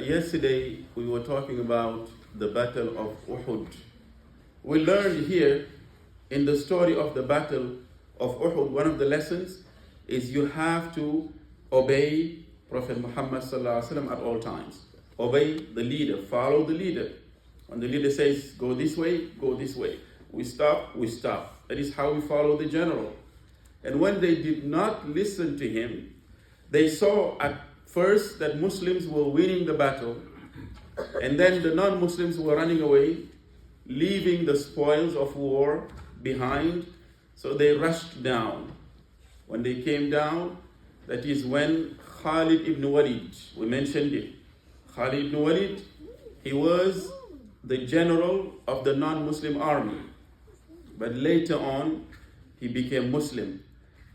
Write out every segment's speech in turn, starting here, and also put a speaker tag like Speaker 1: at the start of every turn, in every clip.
Speaker 1: Yesterday we were talking about the Battle of Uhud. We learned here in the story of the Battle of Uhud, one of the lessons is you have to obey Prophet Muhammad ﷺ at all times. Obey the leader, follow the leader. When the leader says, go this way, go this way. We stop, we stop. That is how we follow the general. And when they did not listen to him, they saw at first that Muslims were winning the battle, and then the non-Muslims were running away, leaving the spoils of war behind. So they rushed down. When they came down, that is when Khalid ibn Walid, we mentioned it. Khalid ibn Walid, he was the general of the non-Muslim army. But later on, he became Muslim.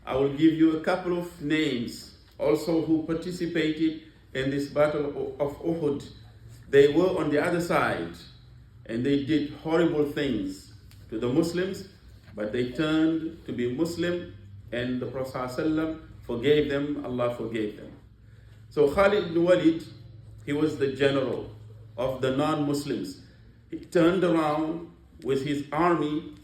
Speaker 1: I will give you a couple of names also who participated in this battle of Uhud. They were on the other side and they did horrible things to the Muslims, but they turned to be Muslim and the Prophet ﷺ forgave them, Allah forgave them. So Khalid ibn Walid, he was the general of the non-Muslims. He turned around with his army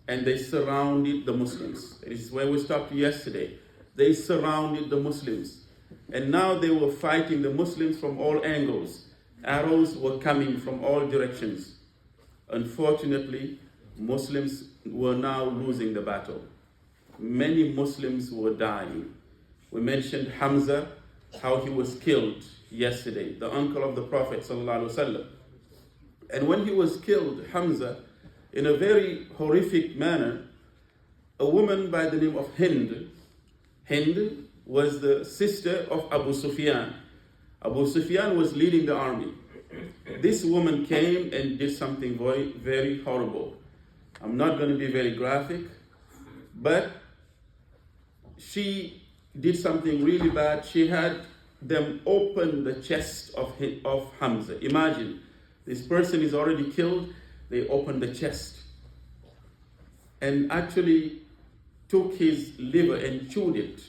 Speaker 1: and they surrounded the Muslims. This is where we stopped yesterday. They surrounded the Muslims. And now they were fighting the Muslims from all angles. Arrows were coming from all directions. Unfortunately, Muslims were now losing the battle. Many Muslims were dying. We mentioned Hamza, how he was killed yesterday, the uncle of the Prophet ﷺ. And when he was killed, Hamza, in a very horrific manner, a woman by the name of Hind was the sister of Abu Sufyan. Abu Sufyan was leading the army. This woman came and did something very, very horrible. I'm not going to be very graphic, but she did something really bad. She had them open the chest of Hamza. Imagine, this person is already killed. They opened the chest and actually took his liver and chewed it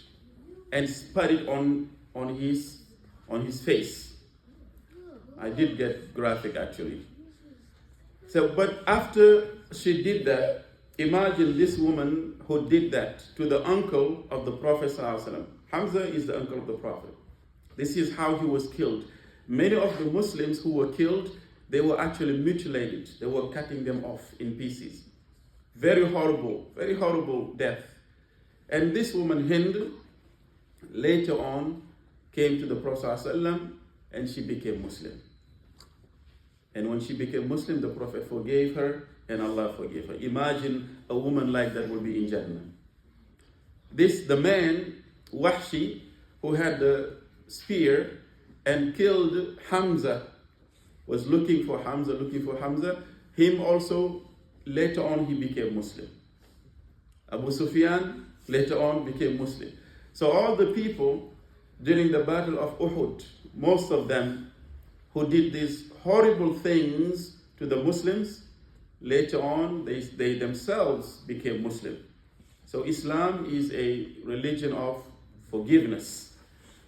Speaker 1: and spat it on his face. I did get graphic actually. So, but after she did that, imagine this woman who did that to the uncle of the Prophet ﷺ. Hamza is the uncle of the Prophet. This is how he was killed. Many of the Muslims who were killed, they were actually mutilated. They were cutting them off in pieces. Very horrible death. And this woman, Hind, later on came to the Prophet ﷺ and she became Muslim. And when she became Muslim, the Prophet forgave her and Allah forgave her. Imagine a woman like that will be in Jannah. The man, Wahshi, who had the spear and killed Hamza, was looking for Hamza. Him also, later on, he became Muslim. Abu Sufyan, later on, became Muslim. So all the people during the Battle of Uhud, most of them who did these horrible things to the Muslims, later on, they themselves became Muslim. So Islam is a religion of forgiveness.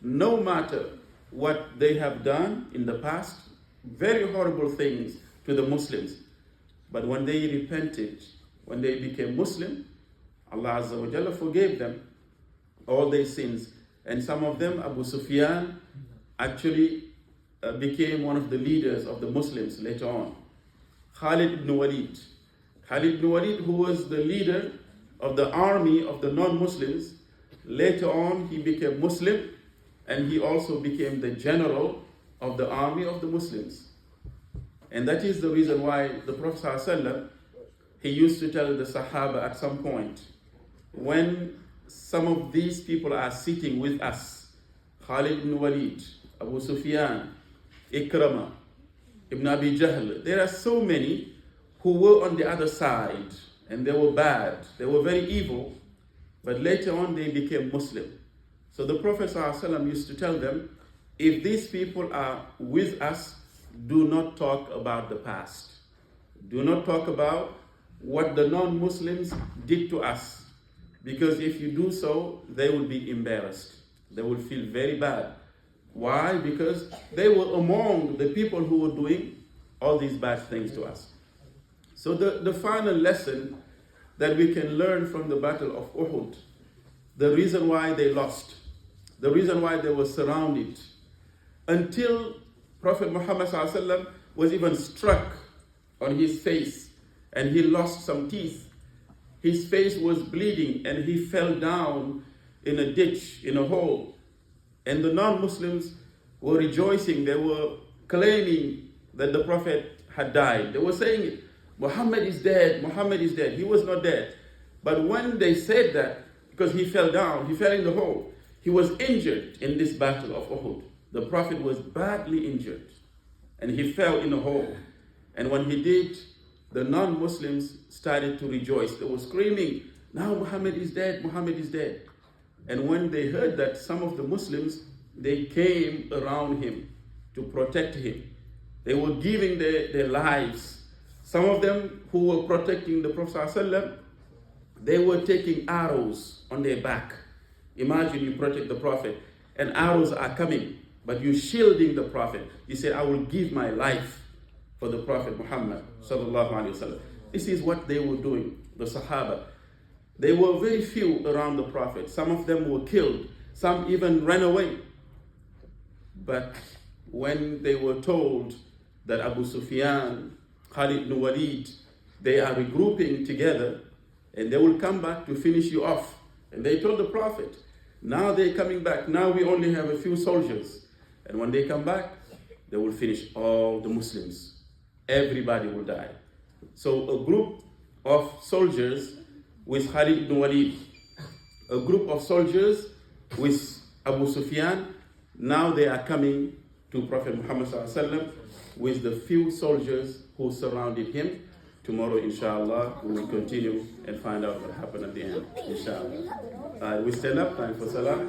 Speaker 1: No matter what they have done in the past, very horrible things to the Muslims. But when they repented, when they became Muslim, Allah Azza wa Jalla forgave them all their sins. And some of them, Abu Sufyan, actually became one of the leaders of the Muslims later on. Khalid ibn Walid, who was the leader of the army of the non-Muslims, later on he became Muslim and he also became the general of the army of the Muslims. And that is the reason why the Prophet ﷺ, he used to tell the Sahaba at some point, when some of these people are sitting with us, Khalid ibn Walid, Abu Sufyan, Ikramah, Ibn Abi Jahl, there are so many who were on the other side and they were bad, they were very evil, but later on they became Muslim. So the Prophet ﷺ used to tell them, if these people are with us, do not talk about the past. Do not talk about what the non-Muslims did to us. Because if you do so, they will be embarrassed. They will feel very bad. Why? Because they were among the people who were doing all these bad things to us. So the final lesson that we can learn from the Battle of Uhud, the reason why they lost, the reason why they were surrounded, until Prophet Muhammad ﷺ was even struck on his face and he lost some teeth. His face was bleeding and he fell down in a ditch, in a hole. And the non-Muslims were rejoicing. They were claiming that the Prophet had died. They were saying it. Muhammad is dead. Muhammad is dead. He was not dead. But when they said that, because he fell down, he fell in the hole, he was injured in this battle of Uhud. The Prophet was badly injured. And he fell in a hole. And when he did, the non-Muslims started to rejoice. They were screaming, now Muhammad is dead, Muhammad is dead. And when they heard that, some of the Muslims, they came around him to protect him. They were giving their lives. Some of them who were protecting the Prophet ﷺ, they were taking arrows on their back. Imagine you protect the Prophet and arrows are coming, but you're shielding the Prophet. You say, I will give my life for the Prophet Muhammad sallallahu alaihi wasallam. This is what they were doing, the Sahaba. They were very few around the Prophet. Some of them were killed. Some even ran away. But when they were told that Abu Sufyan, Khalid ibn Walid, they are regrouping together and they will come back to finish you off. And they told the Prophet, now they're coming back. Now we only have a few soldiers. And when they come back, they will finish all the Muslims. Everybody will die. So a group of soldiers with Khalid ibn Walid, a group of soldiers with Abu Sufyan, now they are coming to Prophet Muhammad ﷺ with the few soldiers who surrounded him. Tomorrow, inshallah, we will continue and find out what happened at the end, inshallah. We stand up, time for salah.